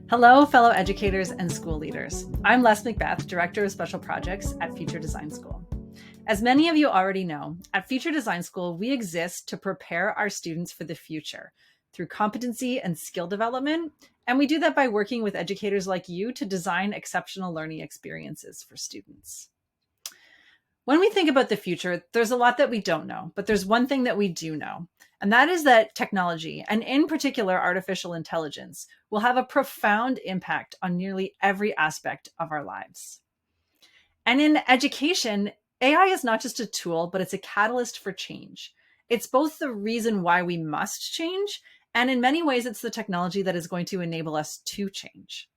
Hello, fellow educators and school leaders. I'm Leslie McBeth, Director of Special Projects at Future Design School. As many of you already know, at Future Design School, we exist to prepare our students for the future through competency and skill development, and we do that by working with educators like you to design exceptional learning experiences for students. When we think about the future, there's a lot that we don't know, but there's one thing that we do know, and that is that technology, and in particular artificial intelligence, will have a profound impact on nearly every aspect of our lives. And in education, AI is not just a tool, but it's a catalyst for change. It's both the reason why we must change, and in many ways, it's the technology that is going to enable us to change.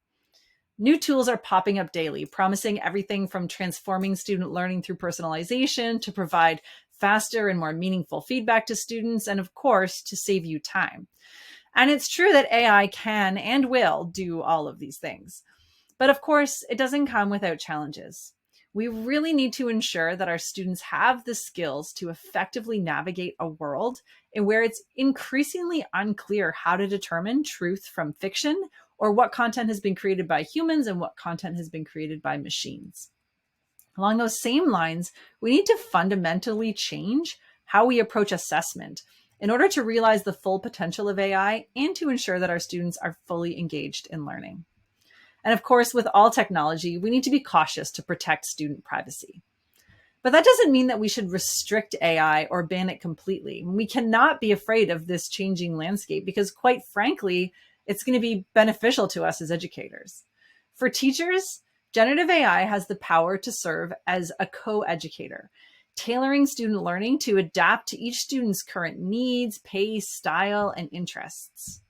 New tools are popping up daily, promising everything from transforming student learning through personalization to provide faster and more meaningful feedback to students, and of course, to save you time. And it's true that AI can and will do all of these things. But of course, it doesn't come without challenges. We really need to ensure that our students have the skills to effectively navigate a world in where it's increasingly unclear how to determine truth from fiction, or what content has been created by humans and what content has been created by machines. Along those same lines, we need to fundamentally change how we approach assessment in order to realize the full potential of AI and to ensure that our students are fully engaged in learning. And of course, with all technology, we need to be cautious to protect student privacy. But that doesn't mean that we should restrict AI or ban it completely. We cannot be afraid of this changing landscape because, quite frankly, it's going to be beneficial to us as educators. For teachers, generative AI has the power to serve as a co-educator, tailoring student learning to adapt to each student's current needs, pace, style, and interests.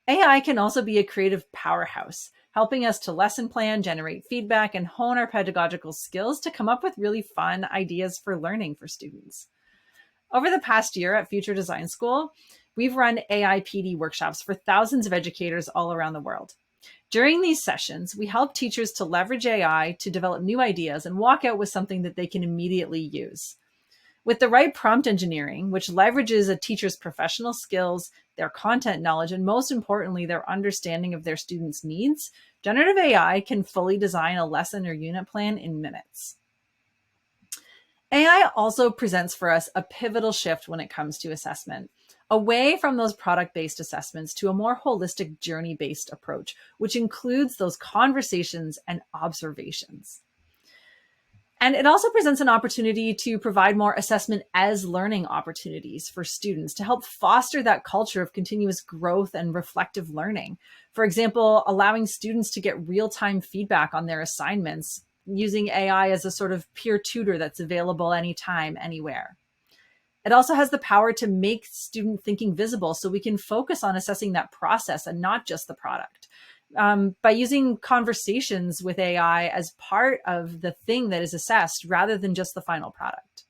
AI can also be a creative powerhouse, helping us to lesson plan, generate feedback, and hone our pedagogical skills to come up with really fun ideas for learning for students. Over the past year at Future Design School, we've run AI PD workshops for thousands of educators all around the world. During these sessions, we help teachers to leverage AI to develop new ideas and walk out with something that they can immediately use. With the right prompt engineering, which leverages a teacher's professional skills, their content knowledge, and most importantly, their understanding of their students' needs, generative AI can fully design a lesson or unit plan in minutes. AI also presents for us a pivotal shift when it comes to assessment, away from those product-based assessments to a more holistic journey-based approach, which includes those conversations and observations. And it also presents an opportunity to provide more assessment as learning opportunities for students to help foster that culture of continuous growth and reflective learning. For example, allowing students to get real-time feedback on their assignments using AI as a sort of peer tutor that's available anytime, anywhere. It also has the power to make student thinking visible so we can focus on assessing that process and not just the product. By using conversations with AI as part of the thing that is assessed rather than just the final product.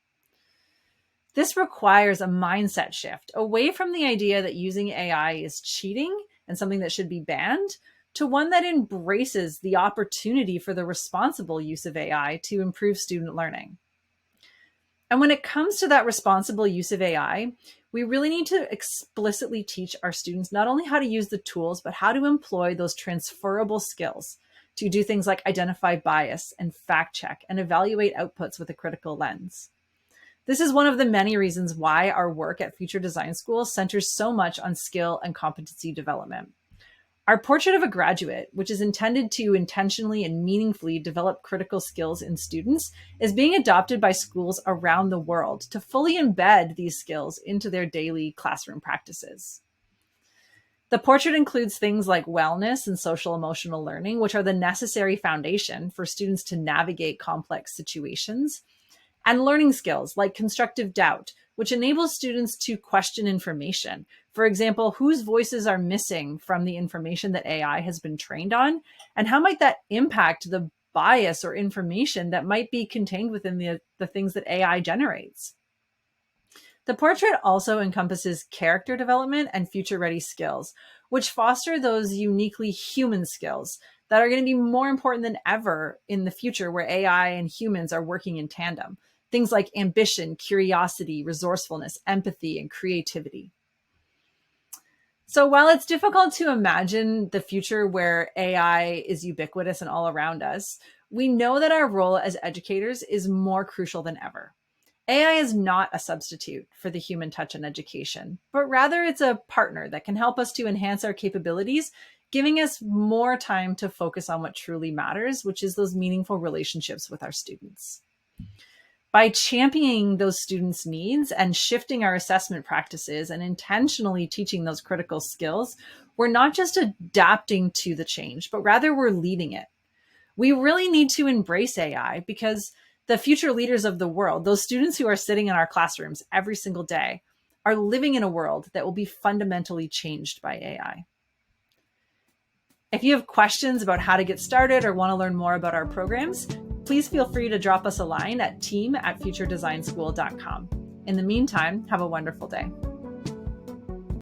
This requires a mindset shift away from the idea that using AI is cheating and something that should be banned to one that embraces the opportunity for the responsible use of AI to improve student learning. And when it comes to that responsible use of AI, we really need to explicitly teach our students not only how to use the tools, but how to employ those transferable skills to do things like identify bias and fact check and evaluate outputs with a critical lens. This is one of the many reasons why our work at Future Design School centers so much on skill and competency development. Our portrait of a graduate, which is intended to intentionally and meaningfully develop critical skills in students, is being adopted by schools around the world to fully embed these skills into their daily classroom practices. The portrait includes things like wellness and social emotional learning, which are the necessary foundation for students to navigate complex situations, and learning skills like constructive doubt, which enables students to question information. For example, whose voices are missing from the information that AI has been trained on, and how might that impact the bias or information that might be contained within the things that AI generates. The portrait also encompasses character development and future-ready skills, which foster those uniquely human skills that are going to be more important than ever in the future where AI and humans are working in tandem. Things like ambition, curiosity, resourcefulness, empathy, and creativity. So while it's difficult to imagine the future where AI is ubiquitous and all around us, we know that our role as educators is more crucial than ever. AI is not a substitute for the human touch in education, but rather it's a partner that can help us to enhance our capabilities, giving us more time to focus on what truly matters, which is those meaningful relationships with our students. By championing those students' needs and shifting our assessment practices and intentionally teaching those critical skills, we're not just adapting to the change, but rather we're leading it. We really need to embrace AI because the future leaders of the world, those students who are sitting in our classrooms every single day, are living in a world that will be fundamentally changed by AI. If you have questions about how to get started or want to learn more about our programs, please feel free to drop us a line at team@futuredesignschool.com. In the meantime, have a wonderful day.